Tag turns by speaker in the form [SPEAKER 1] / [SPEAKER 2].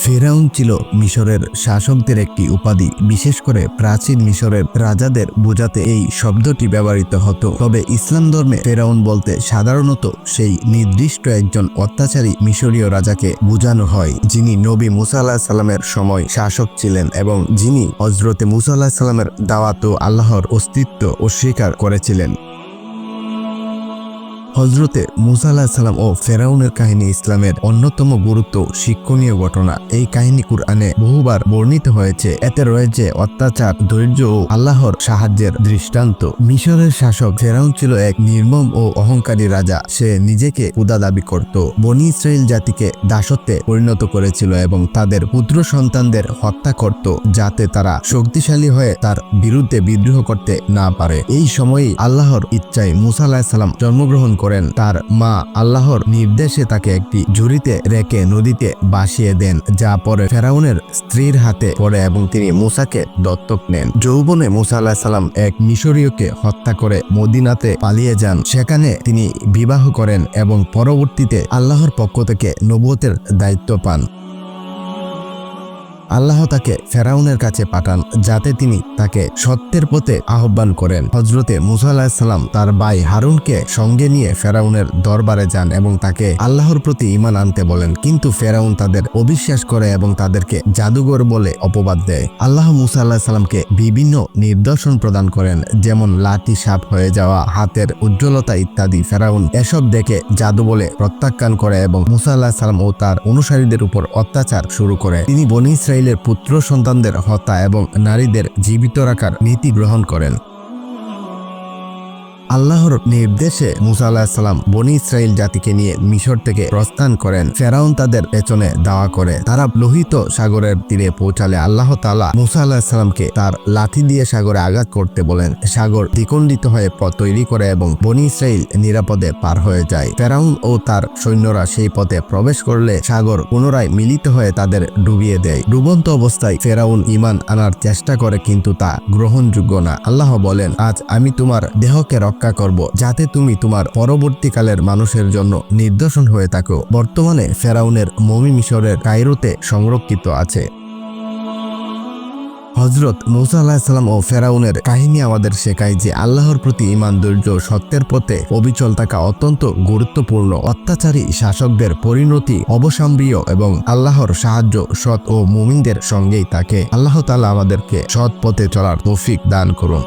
[SPEAKER 1] ফেরাউন ছিল মিশরের শাসকদের একটি উপাধি। বিশেষ করে প্রাচীন মিশরের রাজাদের বোঝাতে এই শব্দটি ব্যবহৃত হতো। তবে ইসলাম ধর্মে ফেরাউন বলতে সাধারণত সেই নির্দিষ্ট একজন অত্যাচারী মিশরীয় রাজাকে বোঝানো হয়, যিনি নবী মুসা আলাইহিস সালামের সময় শাসক ছিলেন এবং যিনি হযরতে মুসা আলাইহিস সালামের দাওয়াত ও আল্লাহর অস্তিত্ব অস্বীকার করেছিলেন। হযরতে মুসা আলাইহিস সালাম ও ফেরাউনের কাহিনী ইসলামের অন্যতম গুরুত্ব শিক্ষণীয় ঘটনা। এই কাহিনী কুরআনে বহুবার বর্ণিত হয়েছে। এতে রয়েছে অত্যাচার, ধৈর্য ও আল্লাহর সাহায্যের দৃষ্টান্ত। মিশরের শাসক ফেরাউন ছিল এক নির্মম ও অহংকারী রাজা। সে নিজেকে খোদা দাবি করত, বনী ইসরাইল জাতিকে দাসত্বে পরিণত করেছিল এবং তাদের পুত্র সন্তানদের হত্যা করত যাতে তারা শক্তিশালী হয়ে তার বিরুদ্ধে বিদ্রোহ করতে না পারে। এই সময়েই আল্লাহর ইচ্ছায় মুসা আলাইহিস সালাম জন্মগ্রহণ করেন। তার মা আল্লাহর নির্দেশে তাকে একটি ঝুড়িতে রেখে নদীতে ভাসিয়ে দেন, যা পরে ফেরাউনের স্ত্রীর হাতে পড়ে এবং তিনি মুসাকে দত্তক নেন। যৌবনে মুসা আলাইহিস সালাম এক মিশরীয়কে হত্যা করে মদিনাতে পালিয়ে যান। সেখানে তিনি বিবাহ করেন এবং পরবর্তীতে আল্লাহর পক্ষ থেকে নবুয়তের দায়িত্ব পান। আল্লাহ তাকে ফেরাউনের কাছে পাঠান যাতে তিনি তাকে সত্যের পথে আহ্বান করেন। হযরতে মুসা আলাইহিস সালাম তার ভাই হারুনকে সঙ্গে নিয়ে ফেরাউনের দরবারে যান এবং তাকে আল্লাহর প্রতি ঈমান আনতে বলেন, কিন্তু ফেরাউন তাদের অবিশ্বাস করে এবং তাদেরকে জাদুঘর বলে অপবাদ দেয়। আল্লাহ মুসা আলাইহিস সালামকে বিভিন্ন নিদর্শন প্রদান করেন, যেমন লাঠি সাপ হয়ে যাওয়া, হাতের উজ্জ্বলতা ইত্যাদি। ফেরাউন এসব দেখে জাদু বলে প্রত্যাখ্যান করে এবং মুসা আলাইহিস সালাম ও তার অনুসারীদের উপর অত্যাচার শুরু করে। তিনি বনী ইসরাইলের পুত্র সন্তানদের হত্যা এবং নারীদের জীবিত রাখার নীতি গ্রহণ করেন। আল্লাহর নির্দেশে মুসা আলাইহিস সালাম বনী ইসরাইল জাতিকে নিয়ে মিশর থেকে প্রস্থান করেন। ফেরাউন তাদের পেছনে দাওয়া করে। তারা লোহিত সাগরের তীরে পৌঁছালে আল্লাহ তাআলা মুসা আলাইহিস সালামকে তার লাঠি দিয়ে সাগরে আঘাত করতে বলেন। সাগর দ্বিখণ্ডিত হয়ে পথ তৈরি করে এবং বনী ইসরাইল নিরাপদে পার হয়ে যায়। ফেরাউন ও তার সৈন্যরা সেই পথে প্রবেশ করলে সাগর পুনরায় মিলিত হয়ে তাদের ডুবিয়ে দেয়। ডুবন্ত অবস্থায় ফেরাউন ঈমান আনার চেষ্টা করে, কিন্তু তা গ্রহণযোগ্য না। আল্লাহ বলেন, আজ আমি তোমার দেহকে রক্ষা করব যাতে তুমি তোমার পরবর্তীকালের মানুষের জন্য নিদর্শন হয়ে থাকো। বর্তমানে ফেরাউনের মমি মিশরের কায়রোতে সংরক্ষিত আছে। হযরত মুসা আলাইহিস সালাম ও ফেরাউনের কাহিনী আমাদের শেখায় যে আল্লাহর প্রতি ঈমান, ধৈর্য, সত্যের পথে অবিচল থাকা অত্যন্ত গুরুত্বপূর্ণ। অত্যাচারী শাসকদের পরিণতি অবশ্যম্ভাবী এবং আল্লাহর সাহায্য সৎ ও মুমিনদের সঙ্গেই থাকে। আল্লাহ তাআলা আমাদেরকে সৎ পথে চলার তৌফিক দান করুন।